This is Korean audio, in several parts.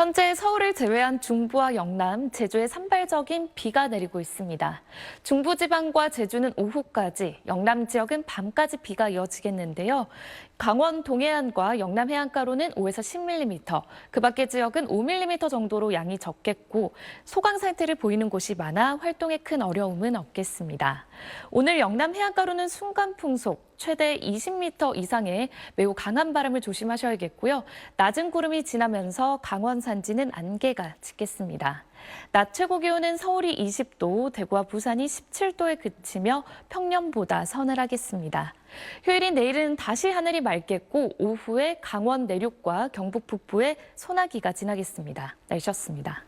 현재 서울을 제외한 중부와 영남, 제주에 산발적인 비가 내리고 있습니다. 중부지방과 제주는 오후까지, 영남 지역은 밤까지 비가 이어지겠는데요. 강원 동해안과 영남 해안가로는 5에서 10mm, 그 밖의 지역은 5mm 정도로 양이 적겠고 소강 상태를 보이는 곳이 많아 활동에 큰 어려움은 없겠습니다. 오늘 영남 해안가로는 순간 풍속, 최대 20m 이상의 매우 강한 바람을 조심하셔야겠고요. 낮은 구름이 지나면서 강원 산지는 안개가 짙겠습니다. 낮 최고 기온은 서울이 20도, 대구와 부산이 17도에 그치며 평년보다 서늘하겠습니다. 휴일인 내일은 다시 하늘이 맑겠고 오후에 강원 내륙과 경북 북부에 소나기가 지나겠습니다. 날씨였습니다.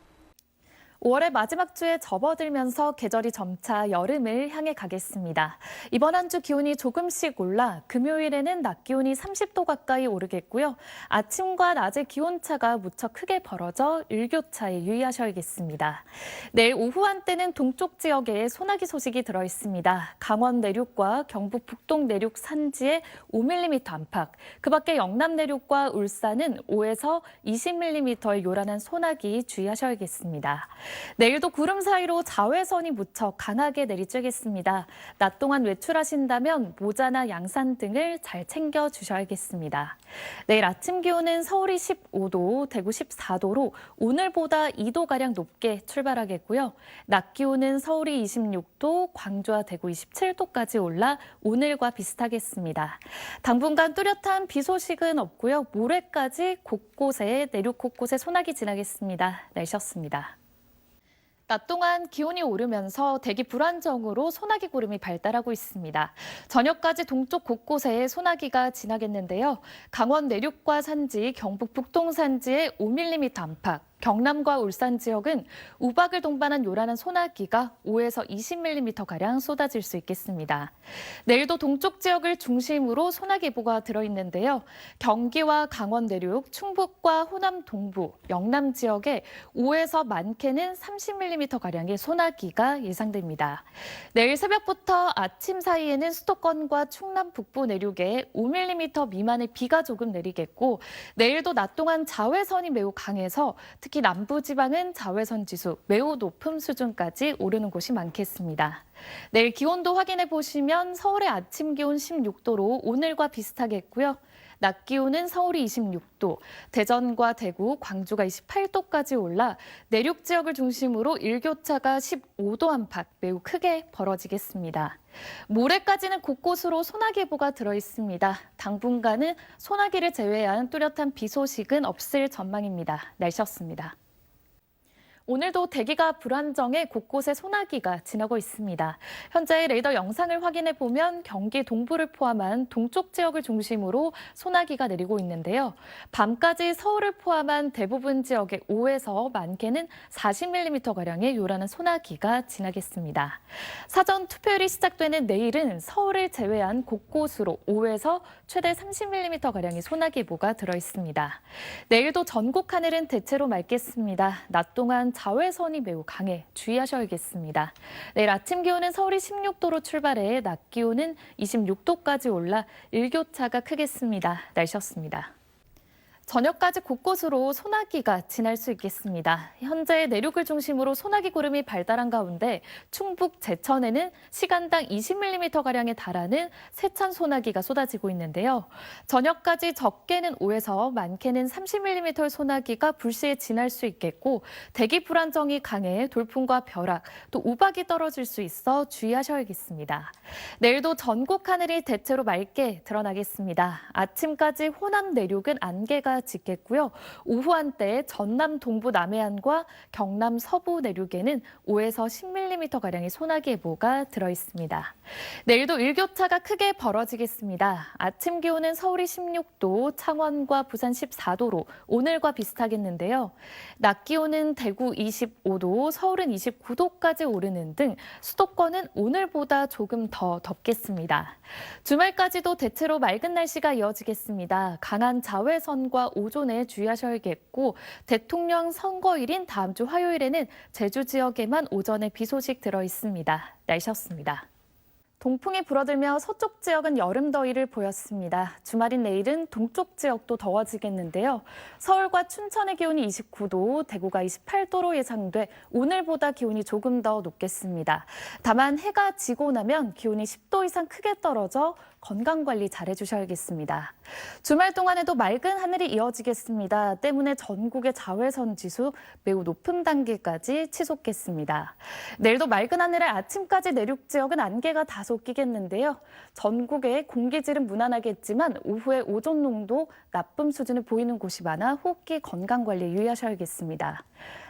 5월의 마지막 주에 접어들면서 계절이 점차 여름을 향해 가겠습니다. 이번 한 주 기온이 조금씩 올라 금요일에는 낮 기온이 30도 가까이 오르겠고요. 아침과 낮의 기온차가 무척 크게 벌어져 일교차에 유의하셔야겠습니다. 내일 오후 한때는 동쪽 지역에 소나기 소식이 들어있습니다. 강원 내륙과 경북 북동 내륙 산지에 5mm 안팎, 그 밖에 영남 내륙과 울산은 5에서 20mm의 요란한 소나기 주의하셔야겠습니다. 내일도 구름 사이로 자외선이 무척 강하게 내리쬐겠습니다. 낮 동안 외출하신다면 모자나 양산 등을 잘 챙겨주셔야겠습니다. 내일 아침 기온은 서울이 15도, 대구 14도로 오늘보다 2도가량 높게 출발하겠고요. 낮 기온은 서울이 26도, 광주와 대구 27도까지 올라 오늘과 비슷하겠습니다. 당분간 뚜렷한 비 소식은 없고요. 모레까지 곳곳에 내륙 곳곳에 소나기 지나겠습니다. 날씨였습니다. 낮 동안 기온이 오르면서 대기 불안정으로 소나기 구름이 발달하고 있습니다. 저녁까지 동쪽 곳곳에 소나기가 지나겠는데요. 강원 내륙과 산지, 경북 북동 산지에 5mm 안팎, 경남과 울산 지역은 우박을 동반한 요란한 소나기가 5에서 20mm가량 쏟아질 수 있겠습니다. 내일도 동쪽 지역을 중심으로 소나기 예보가 들어있는데요. 경기와 강원 내륙, 충북과 호남 동부, 영남 지역에 5에서 많게는 30mm가량의 소나기가 예상됩니다. 내일 새벽부터 아침 사이에는 수도권과 충남 북부 내륙에 5mm 미만의 비가 조금 내리겠고 내일도 낮 동안 자외선이 매우 강해서 특히 남부지방은 자외선 지수 매우 높은 수준까지 오르는 곳이 많겠습니다. 내일 기온도 확인해 보시면 서울의 아침 기온 16도로 오늘과 비슷하겠고요. 낮 기온은 서울이 26도, 대전과 대구, 광주가 28도까지 올라 내륙 지역을 중심으로 일교차가 15도 안팎 매우 크게 벌어지겠습니다. 모레까지는 곳곳으로 소나기 예보가 들어있습니다. 당분간은 소나기를 제외한 뚜렷한 비 소식은 없을 전망입니다. 날씨였습니다. 오늘도 대기가 불안정해 곳곳에 소나기가 지나고 있습니다. 현재 레이더 영상을 확인해 보면 경기 동부를 포함한 동쪽 지역을 중심으로 소나기가 내리고 있는데요. 밤까지 서울을 포함한 대부분 지역에 5에서 많게는 40mm가량의 요란한 소나기가 지나겠습니다. 사전 투표율이 시작되는 내일은 서울을 제외한 곳곳으로 5에서 최대 30mm가량의 소나기 예보가 들어있습니다. 내일도 전국 하늘은 대체로 맑겠습니다. 낮 동안 자외선이 매우 강해 주의하셔야겠습니다. 내일 아침 기온은 서울이 16도로 출발해 낮 기온은 26도까지 올라 일교차가 크겠습니다. 날씨였습니다. 저녁까지 곳곳으로 소나기가 지날 수 있겠습니다. 현재 내륙을 중심으로 소나기 구름이 발달한 가운데 충북 제천에는 시간당 20mm가량에 달하는 세찬 소나기가 쏟아지고 있는데요. 저녁까지 적게는 5에서 많게는 30mm의 소나기가 불시에 지날 수 있겠고 대기 불안정이 강해 돌풍과 벼락, 또 우박이 떨어질 수 있어 주의하셔야겠습니다. 내일도 전국 하늘이 대체로 맑게 드러나겠습니다. 아침까지 호남 내륙은 안개가 짙겠고요. 오후 한때 전남 동부 남해안과 경남 서부 내륙에는 5에서 10mm가량의 소나기 예보가 들어있습니다. 내일도 일교차가 크게 벌어지겠습니다. 아침 기온은 서울이 16도, 창원과 부산 14도로 오늘과 비슷하겠는데요. 낮 기온은 대구 25도, 서울은 29도까지 오르는 등 수도권은 오늘보다 조금 더 덥겠습니다. 주말까지도 대체로 맑은 날씨가 이어지겠습니다. 강한 자외선과 오존에 주의하셔야겠고 대통령 선거일인 다음 주 화요일에는 제주 지역에만 오전에 비 소식 들어 있습니다. 날씨였습니다. 동풍이 불어들며 서쪽 지역은 여름 더위를 보였습니다. 주말인 내일은 동쪽 지역도 더워지겠는데요. 서울과 춘천의 기온이 29도, 대구가 28도로 예상돼 오늘보다 기온이 조금 더 높겠습니다. 다만 해가 지고 나면 기온이 10도 이상 크게 떨어져 건강관리 잘 해주셔야겠습니다. 주말 동안에도 맑은 하늘이 이어지겠습니다. 때문에 전국의 자외선 지수 매우 높은 단계까지 치솟겠습니다. 내일도 맑은 하늘에 아침까지 내륙 지역은 안개가 다소 끼겠는데요. 전국의 공기질은 무난하겠지만 오후에 오존 농도 나쁨 수준을 보이는 곳이 많아 호흡기 건강관리에 유의하셔야겠습니다.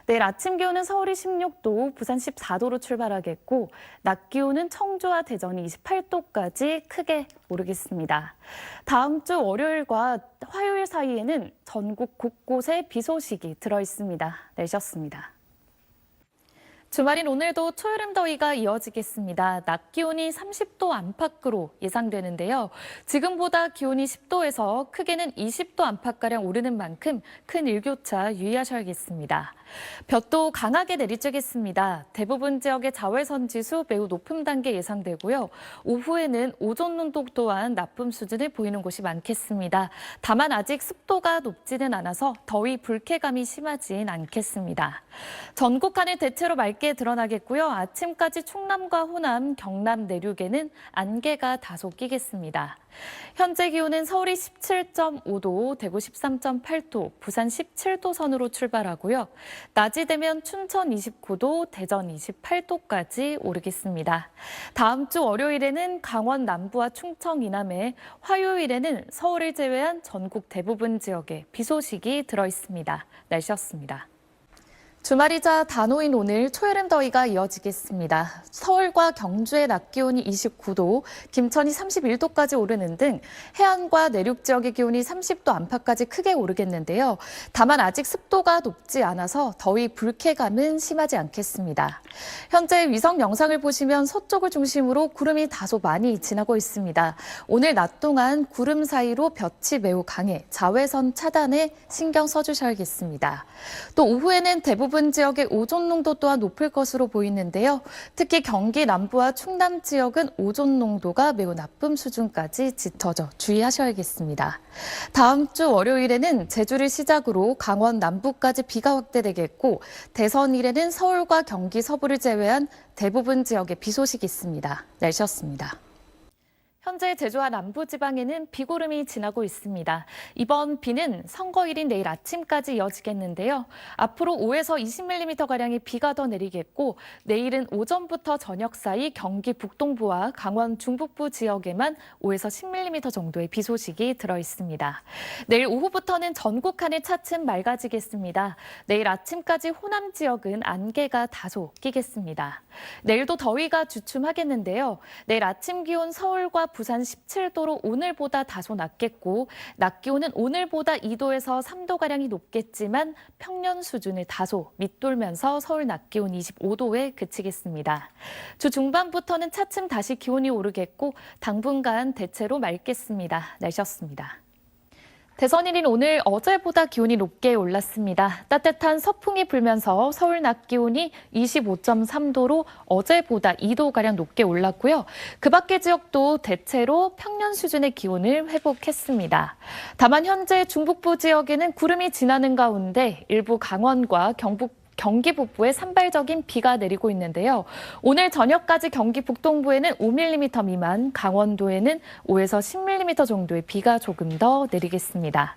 내일 아침 기온은 서울이 16도, 부산 14도로 출발하겠고 낮 기온은 청주와 대전이 28도까지 크게 오르겠습니다. 다음 주 월요일과 화요일 사이에는 전국 곳곳에 비 소식이 들어있습니다. 내셨습니다. 주말인 오늘도 초여름 더위가 이어지겠습니다. 낮 기온이 30도 안팎으로 예상되는데요. 지금보다 기온이 10도에서 크게는 20도 안팎가량 오르는 만큼 큰 일교차 유의하셔야겠습니다. 볕도 강하게 내리쬐겠습니다. 대부분 지역의 자외선 지수 매우 높은 단계 예상되고요. 오후에는 오존 농도 또한 나쁨 수준을 보이는 곳이 많겠습니다. 다만 아직 습도가 높지는 않아서 더위 불쾌감이 심하진 않겠습니다. 전국 하늘 대체로 맑게 드러나겠고요. 아침까지 충남과 호남, 경남 내륙에는 안개가 다소 끼겠습니다. 현재 기온은 서울이 17.5도, 대구 13.8도, 부산 17도 선으로 출발하고요. 낮이 되면 춘천 29도, 대전 28도까지 오르겠습니다. 다음 주 월요일에는 강원 남부와 충청 이남에, 화요일에는 서울을 제외한 전국 대부분 지역에 비 소식이 들어있습니다. 날씨였습니다. 주말이자 단오인 오늘 초여름 더위가 이어지겠습니다. 서울과 경주의 낮 기온이 29도, 김천이 31도까지 오르는 등 해안과 내륙 지역의 기온이 30도 안팎까지 크게 오르겠는데요. 다만 아직 습도가 높지 않아서 더위 불쾌감은 심하지 않겠습니다. 현재 위성 영상을 보시면 서쪽을 중심으로 구름이 다소 많이 지나고 있습니다. 오늘 낮 동안 구름 사이로 볕이 매우 강해 자외선 차단에 신경 써주셔야겠습니다. 또 오후에는 대부분 지역의 오존 농도 또한 높을 것으로 보이는데요. 특히 경기 남부와 충남 지역은 오존 농도가 매우 나쁨 수준까지 짙어져 주의하셔야겠습니다. 다음 주 월요일에는 제주를 시작으로 강원 남부까지 비가 확대되겠고 대선일에는 서울과 경기 서부를 제외한 대부분 지역에 비 소식이 있습니다. 날씨였습니다. 현재 제주와 남부지방에는 비구름이 지나고 있습니다. 이번 비는 선거일인 내일 아침까지 이어지겠는데요. 앞으로 5에서 20mm가량의 비가 더 내리겠고 내일은 오전부터 저녁 사이 경기 북동부와 강원 중북부 지역에만 5에서 10mm 정도의 비 소식이 들어있습니다. 내일 오후부터는 전국 하늘 차츰 맑아지겠습니다. 내일 아침까지 호남 지역은 안개가 다소 끼겠습니다. 내일도 더위가 주춤하겠는데요. 내일 아침 기온 서울과 부산 17도로 오늘보다 다소 낮겠고 낮 기온은 오늘보다 2도에서 3도가량이 높겠지만 평년 수준을 다소 밑돌면서 서울 낮 기온 25도에 그치겠습니다. 주 중반부터는 차츰 다시 기온이 오르겠고 당분간 대체로 맑겠습니다. 날씨였습니다. 대선일인 오늘 어제보다 기온이 높게 올랐습니다. 따뜻한 서풍이 불면서 서울 낮 기온이 25.3도로 어제보다 2도가량 높게 올랐고요. 그 밖의 지역도 대체로 평년 수준의 기온을 회복했습니다. 다만 현재 중북부 지역에는 구름이 지나는 가운데 일부 강원과 경기 북부에 산발적인 비가 내리고 있는데요. 오늘 저녁까지 경기 북동부에는 5mm 미만, 강원도에는 5에서 10mm 정도의 비가 조금 더 내리겠습니다.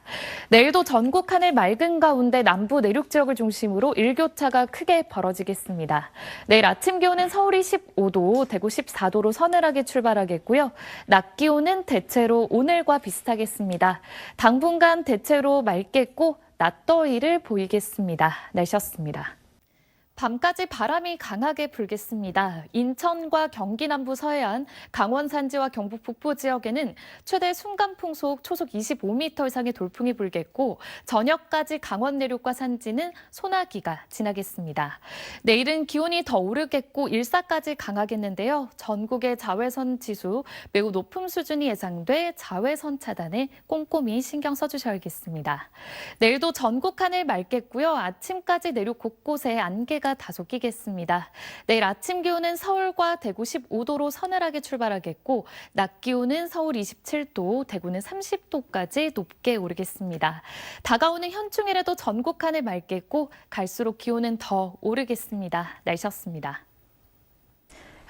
내일도 전국 하늘 맑은 가운데 남부 내륙 지역을 중심으로 일교차가 크게 벌어지겠습니다. 내일 아침 기온은 서울이 15도, 대구 14도로 서늘하게 출발하겠고요. 낮 기온은 대체로 오늘과 비슷하겠습니다. 당분간 대체로 맑겠고 낮더위를 보이겠습니다. 날씨였습니다. 밤까지 바람이 강하게 불겠습니다. 인천과 경기 남부 서해안, 강원 산지와 경북 북부 지역에는 최대 순간풍속 초속 25m 이상의 돌풍이 불겠고 저녁까지 강원 내륙과 산지는 소나기가 지나겠습니다. 내일은 기온이 더 오르겠고 일사까지 강하겠는데요. 전국의 자외선 지수 매우 높은 수준이 예상돼 자외선 차단에 꼼꼼히 신경 써주셔야겠습니다. 내일도 전국 하늘 맑겠고요. 아침까지 내륙 곳곳에 안개가 비가 다소 끼겠습니다. 내일 아침 기온은 서울과 대구 15도로 서늘하게 출발하겠고 낮 기온은 서울 27도, 대구는 30도까지 높게 오르겠습니다. 다가오는 현충일에도 전국 하늘 맑겠고 갈수록 기온은 더 오르겠습니다. 날씨였습니다.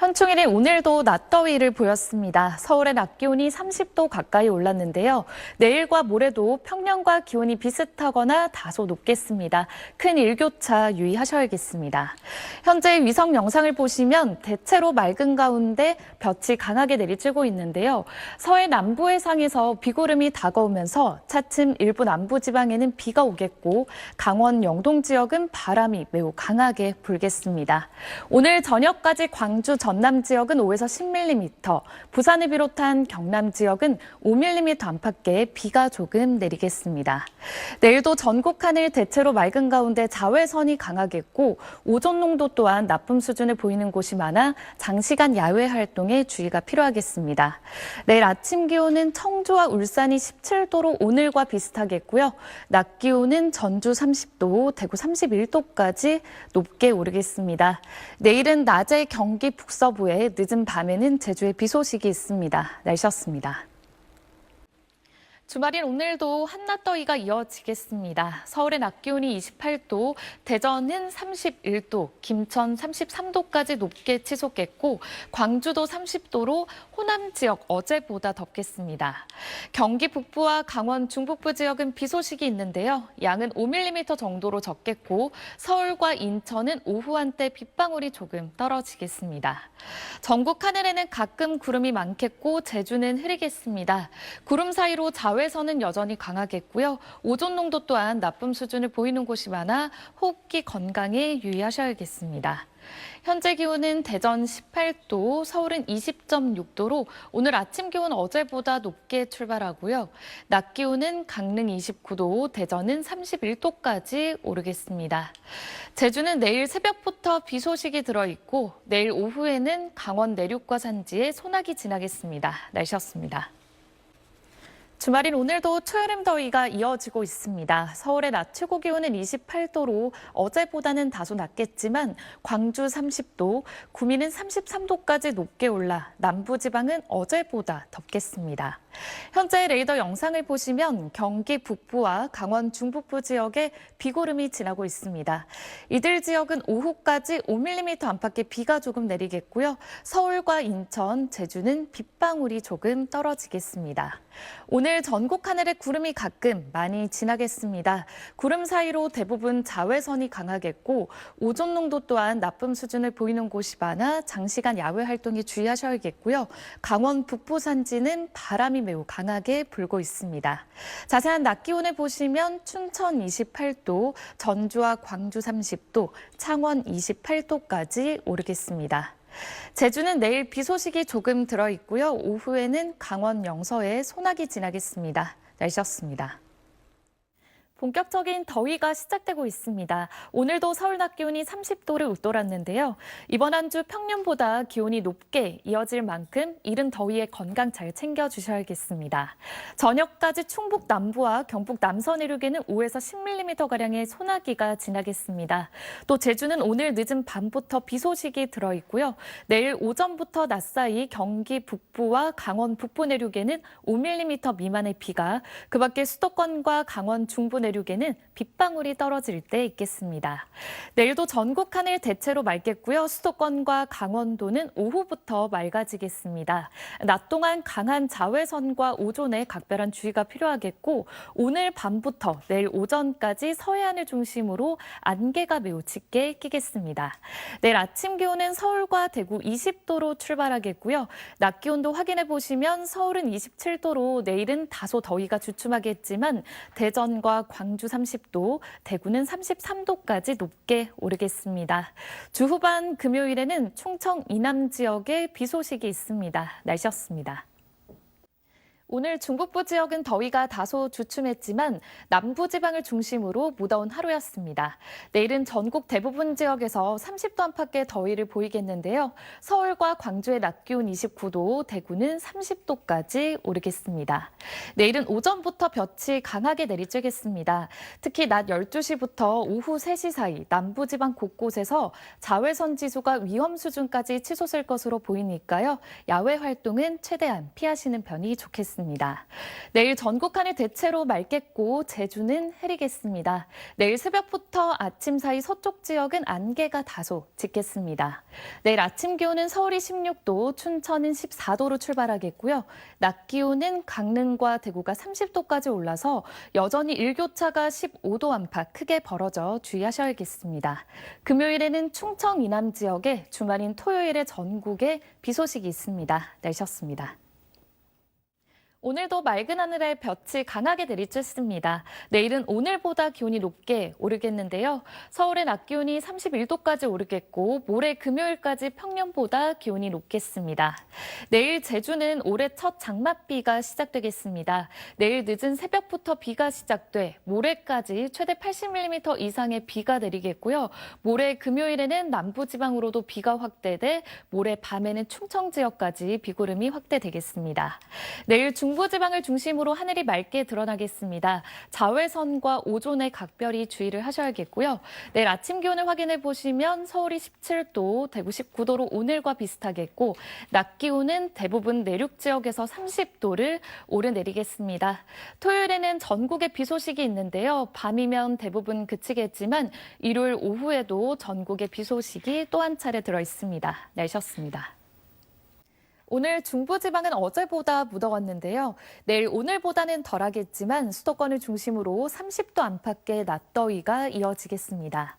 현충일인 오늘도 낮더위를 보였습니다. 서울의 낮 기온이 30도 가까이 올랐는데요. 내일과 모레도 평년과 기온이 비슷하거나 다소 높겠습니다. 큰 일교차 유의하셔야겠습니다. 현재 위성 영상을 보시면 대체로 맑은 가운데 볕이 강하게 내리쬐고 있는데요. 서해 남부 해상에서 비구름이 다가오면서 차츰 일부 남부 지방에는 비가 오겠고 강원 영동 지역은 바람이 매우 강하게 불겠습니다. 오늘 저녁까지 광주 전남 지역은 5에서 10mm, 부산을 비롯한 경남 지역은 5mm 안팎의 비가 조금 내리겠습니다. 내일도 전국 하늘 대체로 맑은 가운데 자외선이 강하겠고 오존 농도 또한 나쁨 수준을 보이는 곳이 많아 장시간 야외 활동에 주의가 필요하겠습니다. 내일 아침 기온은 청주와 울산이 17도로 오늘과 비슷하겠고요. 낮 기온은 전주 30도, 대구 31도까지 높게 오르겠습니다. 내일은 낮에 경기 북서부에 늦은 밤에는 제주에 비 소식이 있습니다. 날씨였습니다. 주말인 오늘도 한낮 더위가 이어지겠습니다. 서울의 낮 기온이 28도, 대전은 31도, 김천 33도까지 높게 치솟겠고 광주도 30도로 호남 지역 어제보다 덥겠습니다. 경기 북부와 강원 중북부 지역은 비 소식이 있는데요. 양은 5mm 정도로 적겠고 서울과 인천은 오후 한때 빗방울이 조금 떨어지겠습니다. 전국 하늘에는 가끔 구름이 많겠고 제주는 흐리겠습니다. 구름 사이로 자외선은 여전히 강하겠고요. 오존 농도 또한 나쁨 수준을 보이는 곳이 많아 호흡기 건강에 유의하셔야겠습니다. 현재 기온은 대전 18도, 서울은 20.6도로 오늘 아침 기온 어제보다 높게 출발하고요. 낮 기온은 강릉 29도, 대전은 31도까지 오르겠습니다. 제주는 내일 새벽부터 비 소식이 들어있고 내일 오후에는 강원 내륙과 산지에 소나기 지나겠습니다. 날씨였습니다. 주말인 오늘도 초여름 더위가 이어지고 있습니다. 서울의 낮 최고 기온은 28도로 어제보다는 다소 낮겠지만 광주 30도, 구미는 33도까지 높게 올라 남부지방은 어제보다 덥겠습니다. 현재 레이더 영상을 보시면 경기 북부와 강원 중북부 지역에 비구름이 지나고 있습니다. 이들 지역은 오후까지 5mm 안팎의 비가 조금 내리겠고요. 서울과 인천, 제주는 빗방울이 조금 떨어지겠습니다. 오늘 전국 하늘에 구름이 가끔 많이 지나겠습니다. 구름 사이로 대부분 자외선이 강하겠고 오존 농도 또한 나쁨 수준을 보이는 곳이 많아 장시간 야외 활동에 주의하셔야겠고요. 강원 북부 산지는 바람이 매우 강하게 불고 있습니다. 자세한 낮 기온을 보시면 춘천 28도, 전주와 광주 30도, 창원 28도까지 오르겠습니다. 제주는 내일 비 소식이 조금 들어있고요. 오후에는 강원 영서에 소나기 지나겠습니다. 날씨였습니다. 본격적인 더위가 시작되고 있습니다. 오늘도 서울 낮 기온이 30도를 웃돌았는데요. 이번 한 주 평년보다 기온이 높게 이어질 만큼 이른 더위에 건강 잘 챙겨주셔야겠습니다. 저녁까지 충북 남부와 경북 남서 내륙에는 5에서 10mm가량의 소나기가 지나겠습니다. 또 제주는 오늘 늦은 밤부터 비 소식이 들어있고요. 내일 오전부터 낮 사이 경기 북부와 강원 북부 내륙에는 5mm 미만의 비가, 그 밖에 수도권과 강원 중부 내륙에는 빗방울이 떨어질 때 있겠습니다. 내일도 전국 하늘 대체로 맑겠고요. 수도권과 강원도는 오후부터 맑아지겠습니다. 낮 동안 강한 자외선과 오존에 각별한 주의가 필요하겠고 오늘 밤부터 내일 오전까지 서해안을 중심으로 안개가 매우 짙게 끼겠습니다. 내일 아침 기온은 서울과 대구 20도로 출발하겠고요. 낮 기온도 확인해 보시면 서울은 27도로 내일은 다소 더위가 주춤하겠지만 대전과 광주 30도, 대구는 33도까지 높게 오르겠습니다. 주 후반 금요일에는 충청 이남 지역에 비 소식이 있습니다. 날씨였습니다. 오늘 중북부 지역은 더위가 다소 주춤했지만 남부지방을 중심으로 무더운 하루였습니다. 내일은 전국 대부분 지역에서 30도 안팎의 더위를 보이겠는데요. 서울과 광주의 낮 기온 29도, 대구는 30도까지 오르겠습니다. 내일은 오전부터 볕이 강하게 내리쬐겠습니다. 특히 낮 12시부터 오후 3시 사이 남부지방 곳곳에서 자외선 지수가 위험 수준까지 치솟을 것으로 보이니까요. 야외 활동은 최대한 피하시는 편이 좋겠습니다. 내일 전국 하늘 대체로 맑겠고 제주는 흐리겠습니다. 내일 새벽부터 아침 사이 서쪽 지역은 안개가 다소 짙겠습니다. 내일 아침 기온은 서울이 16도, 춘천은 14도로 출발하겠고요. 낮 기온은 강릉과 대구가 30도까지 올라서 여전히 일교차가 15도 안팎 크게 벌어져 주의하셔야겠습니다. 금요일에는 충청 이남 지역에, 주말인 토요일에 전국에 비 소식이 있습니다. 내셨습니다. 오늘도 맑은 하늘에 볕이 강하게 내리쬐습니다. 내일은 오늘보다 기온이 높게 오르겠는데요. 서울의 낮 기온이 31도까지 오르겠고 모레 금요일까지 평년보다 기온이 높겠습니다. 내일 제주는 올해 첫 장맛비가 시작되겠습니다. 내일 늦은 새벽부터 비가 시작돼 모레까지 최대 80mm 이상의 비가 내리겠고요. 모레 금요일에는 남부지방으로도 비가 확대돼 모레 밤에는 충청 지역까지 비구름이 확대되겠습니다. 내일 중부지방을 중심으로 하늘이 맑게 드러나겠습니다. 자외선과 오존에 각별히 주의를 하셔야겠고요. 내일 아침 기온을 확인해 보시면 서울이 17도, 대구 19도로 오늘과 비슷하겠고 낮 기온은 대부분 내륙 지역에서 30도를 오르내리겠습니다. 토요일에는 전국에 비 소식이 있는데요. 밤이면 대부분 그치겠지만 일요일 오후에도 전국에 비 소식이 또 한 차례 들어 있습니다. 내셨습니다. 오늘 중부지방은 어제보다 무더웠는데요. 내일 오늘보다는 덜하겠지만 수도권을 중심으로 30도 안팎의 낮더위가 이어지겠습니다.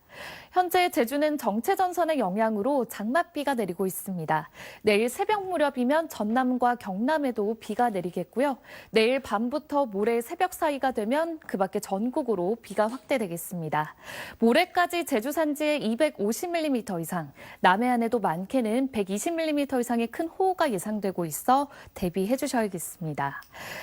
현재 제주는 정체전선의 영향으로 장맛비가 내리고 있습니다. 내일 새벽 무렵이면 전남과 경남에도 비가 내리겠고요. 내일 밤부터 모레 새벽 사이가 되면 그 밖에 전국으로 비가 확대되겠습니다. 모레까지 제주 산지에 250mm 이상, 남해안에도 많게는 120mm 이상의 큰 호우가 예상되고 있어 대비해 주셔야겠습니다.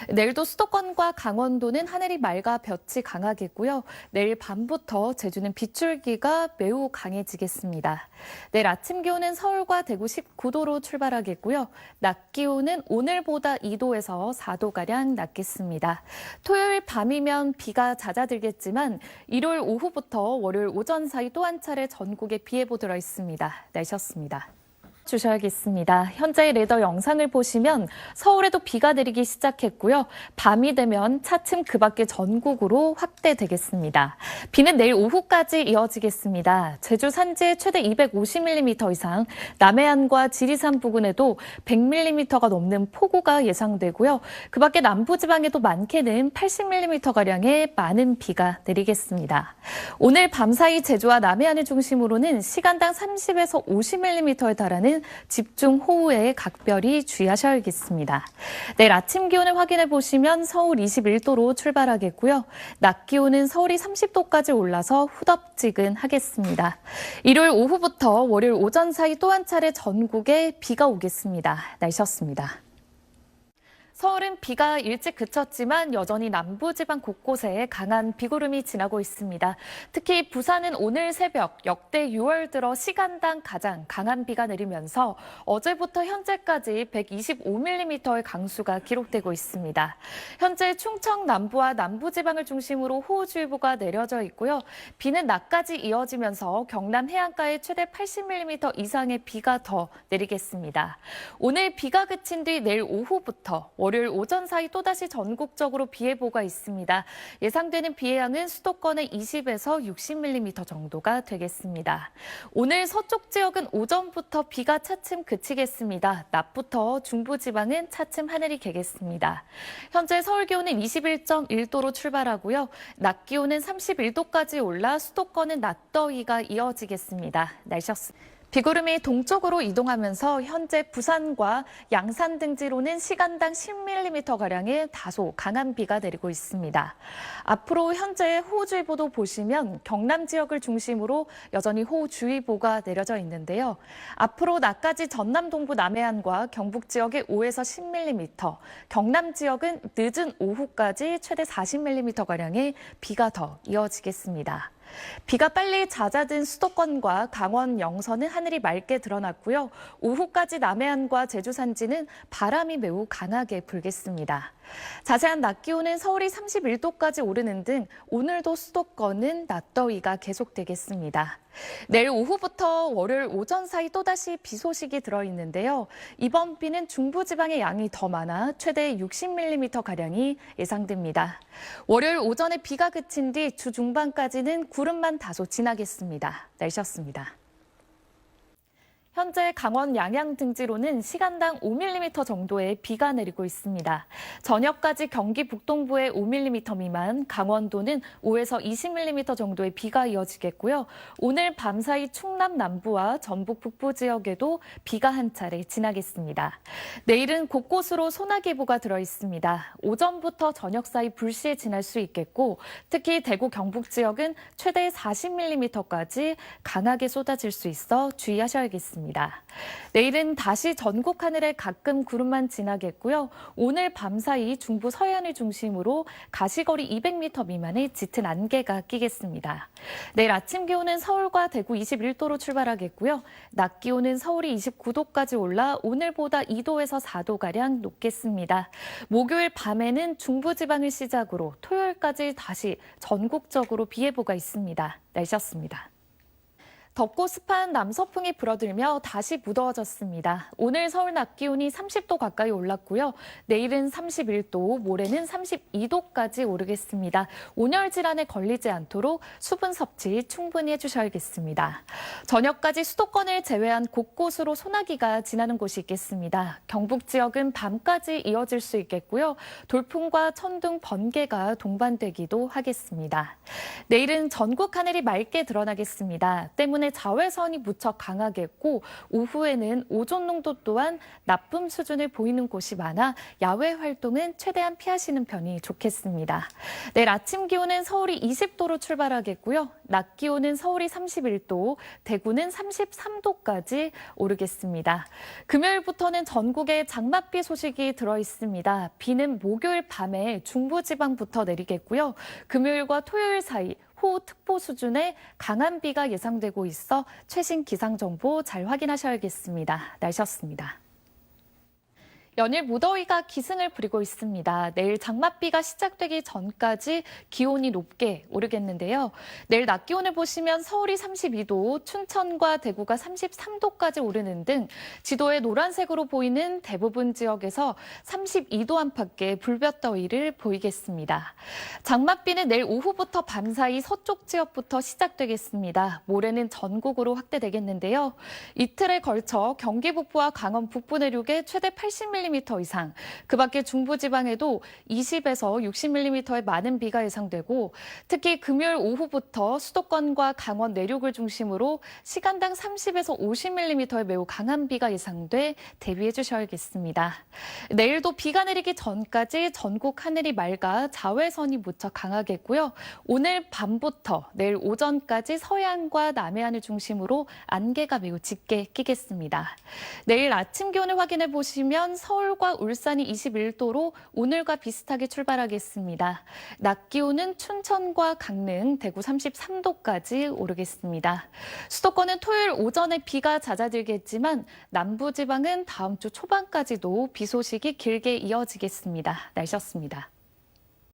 내일도 수도권과 강원도는 하늘이 맑아 볕이 강하겠고요. 내일 밤부터 제주는 빗줄기가 매우 강해지겠습니다. 내일 아침 기온은 서울과 대구 19도로 출발하겠고요. 낮 기온은 오늘보다 2도에서 4도가량 낮겠습니다. 토요일 밤이면 비가 잦아들겠지만 일요일 오후부터 월요일 오전 사이 또 한 차례 전국에 비 예보 들어 있습니다. 내셨습니다. 주셔야겠습니다. 현재의 레이더 영상을 보시면 서울에도 비가 내리기 시작했고요. 밤이 되면 차츰 그 밖에 전국으로 확대되겠습니다. 비는 내일 오후까지 이어지겠습니다. 제주 산지에 최대 250mm 이상, 남해안과 지리산 부근에도 100mm가 넘는 폭우가 예상되고요. 그 밖에 남부지방에도 많게는 80mm가량의 많은 비가 내리겠습니다. 오늘 밤사이 제주와 남해안을 중심으로는 시간당 30에서 50mm에 달하는 집중호우에 각별히 주의하셔야겠습니다. 내일 아침 기온을 확인해 보시면 서울 21도로 출발하겠고요. 낮 기온은 서울이 30도까지 올라서 후덥지근하겠습니다. 일요일 오후부터 월요일 오전 사이 또 한 차례 전국에 비가 오겠습니다. 날씨였습니다. 서울은 비가 일찍 그쳤지만 여전히 남부지방 곳곳에 강한 비구름이 지나고 있습니다. 특히 부산은 오늘 새벽 역대 6월 들어 시간당 가장 강한 비가 내리면서 어제부터 현재까지 125mm의 강수가 기록되고 있습니다. 현재 충청 남부와 남부지방을 중심으로 호우주의보가 내려져 있고요. 비는 낮까지 이어지면서 경남 해안가에 최대 80mm 이상의 비가 더 내리겠습니다. 오늘 비가 그친 뒤 내일 오후부터 월요일 오전 사이 또다시 전국적으로 비 예보가 있습니다. 예상되는 비의 양은 수도권의 20에서 60mm 정도가 되겠습니다. 오늘 서쪽 지역은 오전부터 비가 차츰 그치겠습니다. 낮부터 중부지방은 차츰 하늘이 개겠습니다. 현재 서울 기온은 21.1도로 출발하고요. 낮 기온은 31도까지 올라 수도권은 낮더위가 이어지겠습니다. 날씨였습니다. 비구름이 동쪽으로 이동하면서 현재 부산과 양산 등지로는 시간당 10mm가량의 다소 강한 비가 내리고 있습니다. 앞으로 현재 호우주의보도 보시면 경남 지역을 중심으로 여전히 호우주의보가 내려져 있는데요. 앞으로 낮까지 전남 동부 남해안과 경북 지역에 5에서 10mm, 경남 지역은 늦은 오후까지 최대 40mm가량의 비가 더 이어지겠습니다. 비가 빨리 잦아든 수도권과 강원 영서는 하늘이 맑게 드러났고요. 오후까지 남해안과 제주 산지는 바람이 매우 강하게 불겠습니다. 자세한 낮 기온은 서울이 31도까지 오르는 등 오늘도 수도권은 낮더위가 계속되겠습니다. 내일 오후부터 월요일 오전 사이 또다시 비 소식이 들어있는데요. 이번 비는 중부지방의 양이 더 많아 최대 60mm가량이 예상됩니다. 월요일 오전에 비가 그친 뒤 주 중반까지는 구름만 다소 지나겠습니다. 날씨였습니다. 현재 강원 양양 등지로는 시간당 5mm 정도의 비가 내리고 있습니다. 저녁까지 경기 북동부에 5mm 미만, 강원도는 5에서 20mm 정도의 비가 이어지겠고요. 오늘 밤사이 충남 남부와 전북 북부 지역에도 비가 한 차례 지나겠습니다. 내일은 곳곳으로 소나기보가 들어 있습니다. 오전부터 저녁 사이 불시에 지날 수 있겠고, 특히 대구 경북 지역은 최대 40mm까지 강하게 쏟아질 수 있어 주의하셔야겠습니다. 내일은 다시 전국 하늘에 가끔 구름만 지나겠고요. 오늘 밤사이 중부 서해안을 중심으로 가시거리 200m 미만의 짙은 안개가 끼겠습니다. 내일 아침 기온은 서울과 대구 21도로 출발하겠고요. 낮 기온은 서울이 29도까지 올라 오늘보다 2도에서 4도가량 높겠습니다. 목요일 밤에는 중부지방을 시작으로 토요일까지 다시 전국적으로 비 예보가 있습니다. 날씨였습니다. 덥고 습한 남서풍이 불어들며 다시 무더워졌습니다. 오늘 서울 낮 기온이 30도 가까이 올랐고요. 내일은 31도, 모레는 32도까지 오르겠습니다. 온열 질환에 걸리지 않도록 수분 섭취 충분히 해주셔야겠습니다. 저녁까지 수도권을 제외한 곳곳으로 소나기가 지나는 곳이 있겠습니다. 경북 지역은 밤까지 이어질 수 있겠고요. 돌풍과 천둥, 번개가 동반되기도 하겠습니다. 내일은 전국 하늘이 맑게 드러나겠습니다. 때문에 자외선이 무척 강하겠고 오후에는 오존 농도 또한 나쁨 수준을 보이는 곳이 많아 야외 활동은 최대한 피하시는 편이 좋겠습니다. 내일 아침 기온은 서울이 20도로 출발하겠고요. 낮 기온은 서울이 31도, 대구는 33도까지 오르겠습니다. 금요일부터는 전국에 장맛비 소식이 들어 있습니다. 비는 목요일 밤에 중부지방부터 내리겠고요. 금요일과 토요일 사이 호우특보 수준의 강한 비가 예상되고 있어 최신 기상정보 잘 확인하셔야겠습니다. 날씨였습니다. 연일 무더위가 기승을 부리고 있습니다. 내일 장맛비가 시작되기 전까지 기온이 높게 오르겠는데요. 내일 낮 기온을 보시면 서울이 32도, 춘천과 대구가 33도까지 오르는 등 지도에 노란색으로 보이는 대부분 지역에서 32도 안팎의 불볕더위를 보이겠습니다. 장맛비는 내일 오후부터 밤사이 서쪽 지역부터 시작되겠습니다. 모레는 전국으로 확대되겠는데요. 이틀에 걸쳐 경기 북부와 강원 북부 내륙에 최대 80mm 이상, 그 밖에 중부지방에도 20에서 60mm의 많은 비가 예상되고 특히 금요일 오후부터 수도권과 강원 내륙을 중심으로 시간당 30에서 50mm의 매우 강한 비가 예상돼 대비해 주셔야겠습니다. 내일도 비가 내리기 전까지 전국 하늘이 맑아 자외선이 무척 강하겠고요. 오늘 밤부터 내일 오전까지 서해안과 남해안을 중심으로 안개가 매우 짙게 끼겠습니다. 내일 아침 기온을 확인해 보시면 서울과 울산이 21도로 오늘과 비슷하게 출발하겠습니다. 낮 기온은 춘천과 강릉, 대구 33도까지 오르겠습니다. 수도권은 토요일 오전에 비가 잦아들겠지만 남부지방은 다음 주 초반까지도 비 소식이 길게 이어지겠습니다. 날씨였습니다.